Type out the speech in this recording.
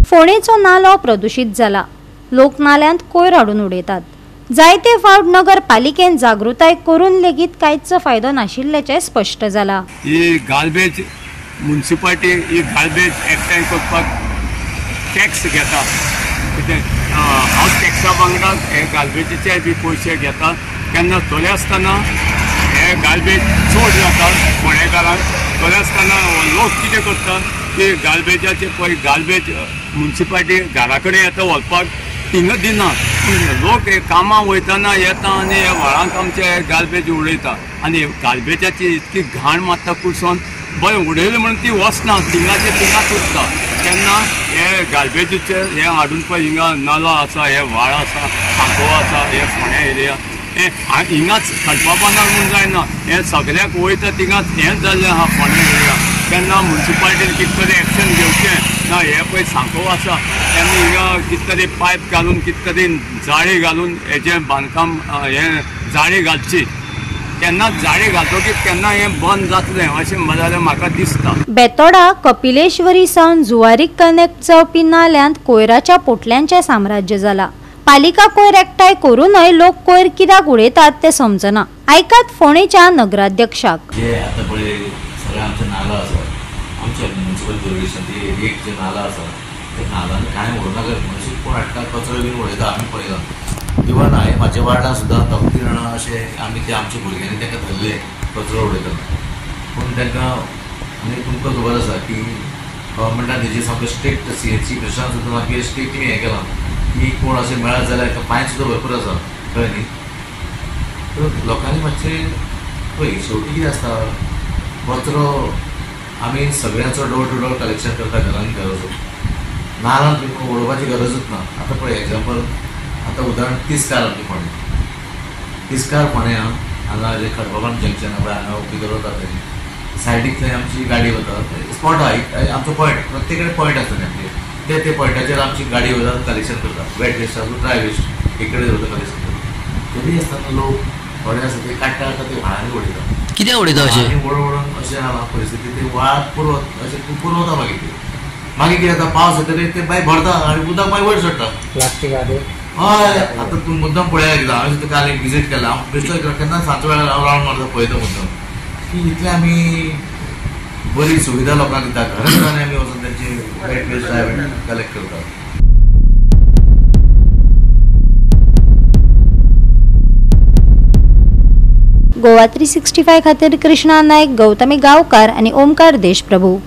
फोणेचो नालो प्रदूषित जाला। लोक नाल्यांत कोयर हाडून उडयतात। जायते फावट नगरपालिकेन जागृताय करून लेगीत कांयच फायदो नाशिल्ल्याचे स्पष्ट जाला। ही गार्बेज म्युनिसिपालिटी ही गार्बेज एकठांय करपाक टॅक्स घेता। हाऊस टॅक्सा वांगडा हे गार्बेजीचे बी पयशे घेता। केन्ना थोडे आसतना हे गार्बेज चड जाता फोंडेकारांक। थोडे आसतना लोक कितें करता की गार्बेजाचे पळय गार्बेज म्युनिसिपालिटी घरा कडेन येता व्हरपाक थिंगा दिना। लोक कामां वयतना येता आनी हे व्हाळांत आमचे गार्बेज उडयता आनी गार्बेजाची इतकी घाण मारता कुसोन बरें उडयलें म्हणून ती वचना थिंगाचे थिंगाच उरता। तेन्ना हे गार्बेजीचे हे हाडून पळय हिंगा नलो आसा, हे व्हाळ आसा, सांको आसा, हे फोंड्या एरिया हे हिंगाच खडपा बांदून म्हूण जायना। हे सगळ्याक वयता थिंगाच हेंच जाल्लें आहा फोंड्या एरिया। तेन्ना म्युनिसिपालिटीन कितें तरी एक्शन घेवचें ना। हे पळय सांको आसा तेन्ना हिंगा कितें तरी पायप घालून कितें तरी जाळी घालून हेजें बांदकाम हे जाळी घालची। केन्ना जाळी घालतकीर केन्ना हें बंद जातलें अशें जाल्यार म्हाका दिसता। बेतोडा कपिलेश्वरी सावन जुवारीक कनेक्ट जावपी नाल्यांत कोयराच्या पोटल्यांचें साम्राज्य जाला। पालिका कोयर एकठांय करूनय लोक कोयर कित्याक उडयतात तें समजना। आयकात फोणेच्या नगराध्यक्षाक। जे आतां पळय सगळे आमचे नाला आसा, आमच्या म्युनिसिपल कॉर्पोरेशन एक जे नाला आसा ते नालांनी कांय उडोवनाका। म्हणजे कोण हाडटा कचरो बीन उडयता आमी पळयला। इवन हांवें म्हाज्या वार्डान सुद्दां 2-3 जाणां अशें आमी ते आमच्या भुरग्यांनी ताका धरले कचरो उडयतना। पूण तांकां आनी तुमकां खबर आसा की गव्हर्मेंटान तेजी सामकें स्ट्रिक्ट CHC प्रशासन सुद्दां सामकें स्ट्रिक्टली हें केलां की कोण अशें मेळत जाल्यार ताका फायन सुद्दां भरपूर आसा, कळ्ळें न्ही। तर लोकांनी मातशें पळय शेवटी कितें आसता कचरो आमी सगळ्यांचो डोर टू डोर कलेक्शन करता घरांनी घराचो। नाल्यांत तुमकां उडोवपाची गरजूच ना। आतां पळय एग्जाम्पल आतां उदाहरण तिस्कार आमचे फोंडे, तिस्कार फोंड्या हांगा जे खडपाबाम जंक्शन पळय हांगा उबी वता थंय सायडीक थंय आमची गाडी वता। स्पॉट आहा आमचो पॉयंट, प्रत्येक कडेन पॉयंट आसता आमचे। ते पॉयंटाचेर आमची गाडी वता कलेक्शन करता। वेट वेस्ट आसूं ड्राय वेस्ट एक कडेन वता कलेक्शन करता। तरी आसतना लोक थोडे आसा ते काडटा ते व्हाळांनी उडयता। कित्याक उडयता अशें? ओडून अशें जाला परिस्थिती ते व्हाळ पुरवत अशें पुरवता मागीर ते मागीर कितें जाता पावस जातकीर ते मागीर भरता आनी उदक मागीर वयर सोडटा प्लास्टीक। हय आतां तूं मुद्दम पळया एकदां हांवें सुद्दां काल एक विजीट केला। हांव बेश्टो केन्ना सांजच्या वेळार रावंड मारता पळयता मुद्दम की इतले आमी बरी सुविधा लोकांक दिता। घरांनी आमी वचून तेंची wet waste dry waste collect करता। गोवा 365 खातीर कृष्णा नायक, गौतमी गांवकार आनी ओमकार देशप्रभू।